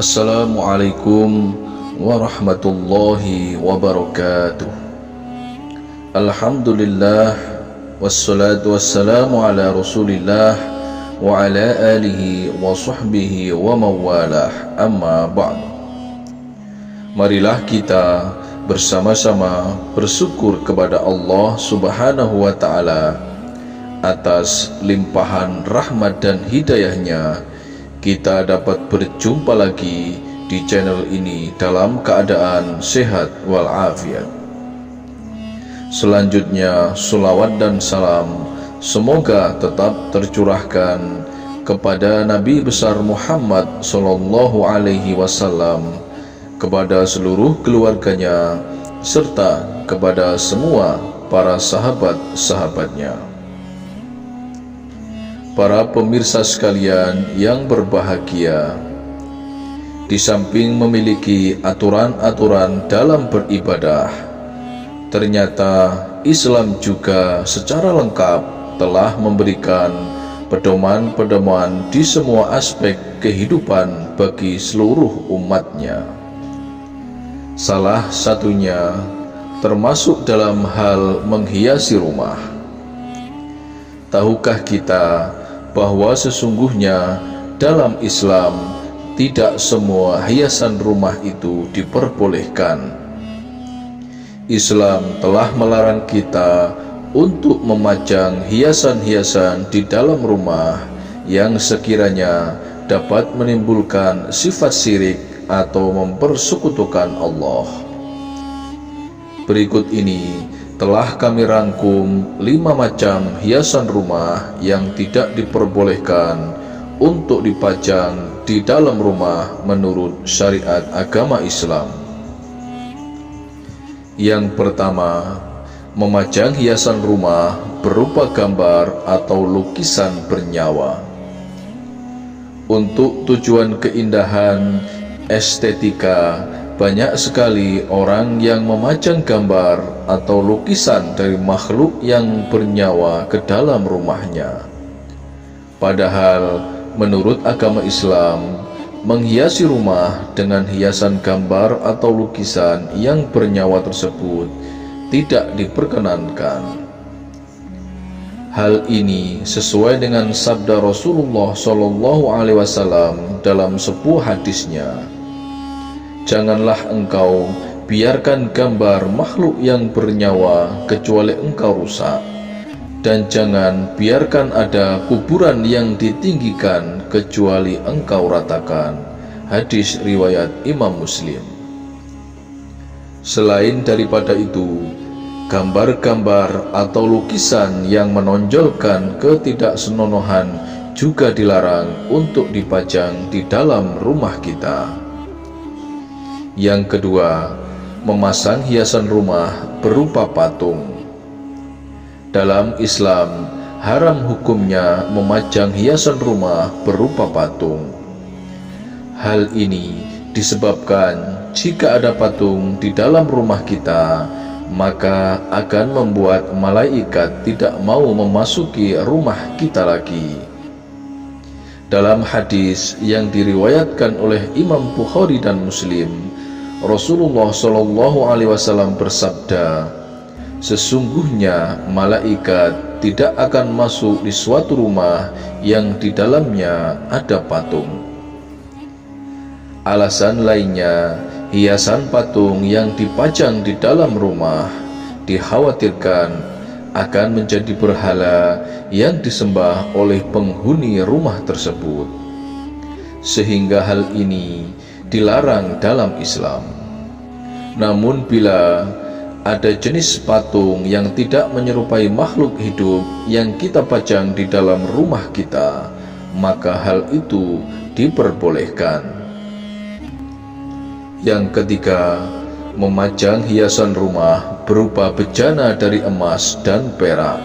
Assalamualaikum warahmatullahi wabarakatuh. Alhamdulillah, wassalatu wassalamu ala rasulillah wa ala alihi wa sahbihi wa mawalah, amma ba'd. Marilah kita bersama-sama bersyukur kepada Allah subhanahu wa ta'ala atas limpahan rahmat dan hidayahnya. Kita dapat berjumpa lagi di channel ini dalam keadaan sehat walafiat. Selanjutnya, sholawat dan salam semoga tetap tercurahkan kepada Nabi besar Muhammad sallallahu alaihi wasallam, kepada seluruh keluarganya, serta kepada semua para sahabat-sahabatnya. Para pemirsa sekalian yang berbahagia, di samping memiliki aturan-aturan dalam beribadah, ternyata Islam juga secara lengkap telah memberikan pedoman-pedoman di semua aspek kehidupan bagi seluruh umatnya. Salah satunya termasuk dalam hal menghiasi rumah. Tahukah kita bahwa sesungguhnya dalam Islam tidak semua hiasan rumah itu diperbolehkan. Islam telah melarang kita untuk memajang hiasan-hiasan di dalam rumah yang sekiranya dapat menimbulkan sifat syirik atau mempersekutukan Allah. Berikut ini telah kami rangkum 5 macam hiasan rumah yang tidak diperbolehkan untuk dipajang di dalam rumah menurut syariat agama Islam. Yang pertama, memajang hiasan rumah berupa gambar atau lukisan bernyawa. Untuk tujuan keindahan, estetika, banyak sekali orang yang memajang gambar atau lukisan dari makhluk yang bernyawa ke dalam rumahnya. Padahal menurut agama Islam, menghiasi rumah dengan hiasan gambar atau lukisan yang bernyawa tersebut tidak diperkenankan. Hal ini sesuai dengan sabda Rasulullah SAW dalam sebuah hadisnya, "Janganlah engkau biarkan gambar makhluk yang bernyawa kecuali engkau rusak, dan jangan biarkan ada kuburan yang ditinggikan kecuali engkau ratakan." Hadis riwayat Imam Muslim. Selain daripada itu, gambar-gambar atau lukisan yang menonjolkan ketidaksenonohan juga dilarang untuk dipajang di dalam rumah kita. Yang kedua, memasang hiasan rumah berupa patung. Dalam Islam, haram hukumnya memajang hiasan rumah berupa patung. Hal ini disebabkan jika ada patung di dalam rumah kita, maka akan membuat malaikat tidak mau memasuki rumah kita lagi. Dalam hadis yang diriwayatkan oleh Imam Bukhari dan Muslim, Rasulullah SAW bersabda, "Sesungguhnya malaikat tidak akan masuk di suatu rumah yang di dalamnya ada patung." Alasan lainnya, hiasan patung yang dipajang di dalam rumah dikhawatirkan akan menjadi berhala yang disembah oleh penghuni rumah tersebut, sehingga hal ini dilarang dalam Islam. Namun bila ada jenis patung yang tidak menyerupai makhluk hidup yang kita pajang di dalam rumah kita, maka hal itu diperbolehkan. Yang ketiga, memajang hiasan rumah berupa bejana dari emas dan perak.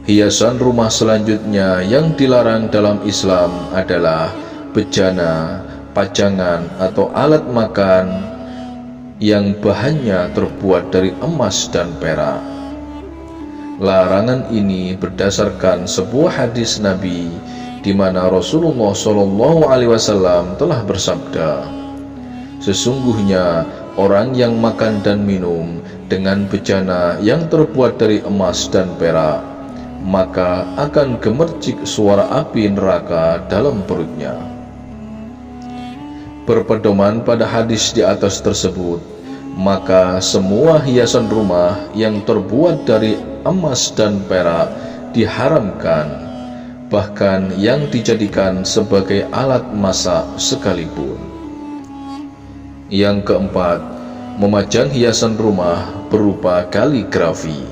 Hiasan rumah selanjutnya yang dilarang dalam Islam adalah bejana, pajangan atau alat makan yang bahannya terbuat dari emas dan perak. Larangan ini berdasarkan sebuah hadis Nabi di mana Rasulullah SAW telah bersabda, sesungguhnya orang yang makan dan minum dengan bejana yang terbuat dari emas dan perak, maka akan gemercik suara api neraka dalam perutnya. Berpedoman pada hadis di atas tersebut, maka semua hiasan rumah yang terbuat dari emas dan perak diharamkan, bahkan yang dijadikan sebagai alat masak sekalipun. Yang keempat, memajang hiasan rumah berupa kaligrafi.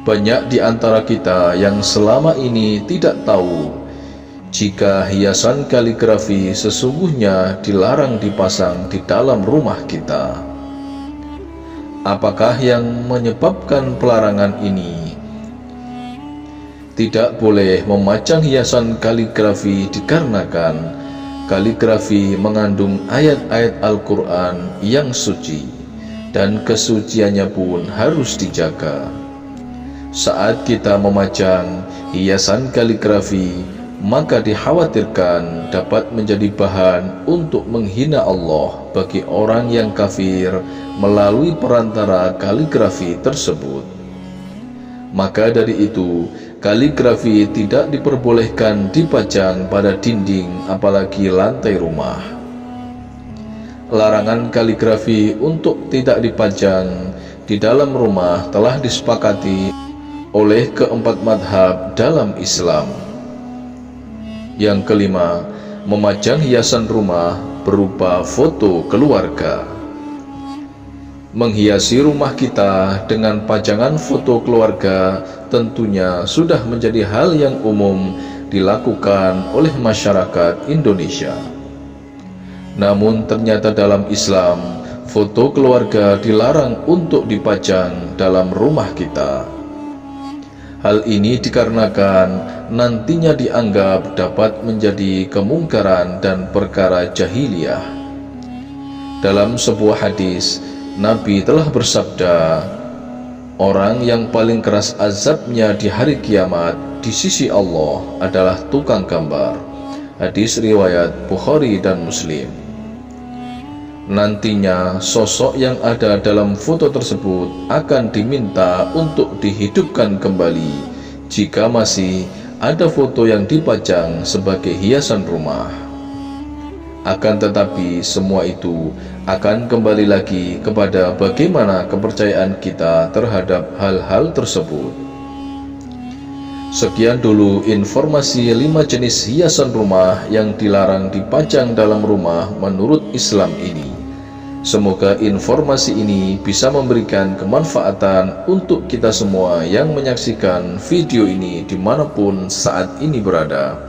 Banyak di antara kita yang selama ini tidak tahu jika hiasan kaligrafi sesungguhnya dilarang dipasang di dalam rumah kita. Apakah yang menyebabkan pelarangan ini? Tidak boleh memajang hiasan kaligrafi dikarenakan kaligrafi mengandung ayat-ayat Al-Quran yang suci, dan kesuciannya pun harus dijaga. Saat kita memajang hiasan kaligrafi, maka dikhawatirkan dapat menjadi bahan untuk menghina Allah bagi orang yang kafir melalui perantara kaligrafi tersebut. Maka dari itu, kaligrafi tidak diperbolehkan dipajang pada dinding apalagi lantai rumah. Larangan kaligrafi untuk tidak dipajang di dalam rumah telah disepakati oleh keempat madhab dalam Islam. Yang kelima, memajang hiasan rumah berupa foto keluarga. Menghiasi rumah kita dengan pajangan foto keluarga tentunya sudah menjadi hal yang umum dilakukan oleh masyarakat Indonesia. Namun ternyata dalam Islam, foto keluarga dilarang untuk dipajang dalam rumah kita. Hal ini dikarenakan nantinya dianggap dapat menjadi kemungkaran dan perkara jahiliyah. Dalam sebuah hadis, Nabi telah bersabda, orang yang paling keras azabnya di hari kiamat di sisi Allah adalah tukang gambar. Hadis riwayat Bukhari dan Muslim. Nantinya sosok yang ada dalam foto tersebut akan diminta untuk dihidupkan kembali jika masih ada foto yang dipajang sebagai hiasan rumah. Akan tetapi semua itu akan kembali lagi kepada bagaimana kepercayaan kita terhadap hal-hal tersebut. Sekian dulu informasi 5 jenis hiasan rumah yang dilarang dipajang dalam rumah menurut Islam ini. Semoga informasi ini bisa memberikan kemanfaatan untuk kita semua yang menyaksikan video ini dimanapun saat ini berada.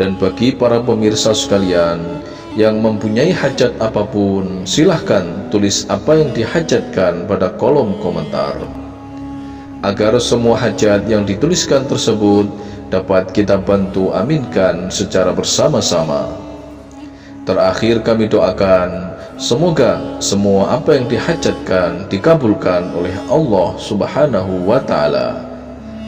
Dan bagi para pemirsa sekalian yang mempunyai hajat apapun, silahkan tulis apa yang dihajatkan pada kolom komentar, agar semua hajat yang dituliskan tersebut dapat kita bantu aminkan secara bersama-sama. Terakhir kami doakan, semoga semua apa yang dihajatkan dikabulkan oleh Allah Subhanahu wa Ta'ala.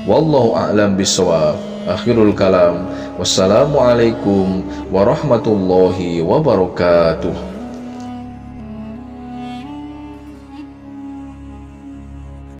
Wallahu a'lam bishawab. Akhirul kalam. Wassalamualaikum warahmatullahi wabarakatuh.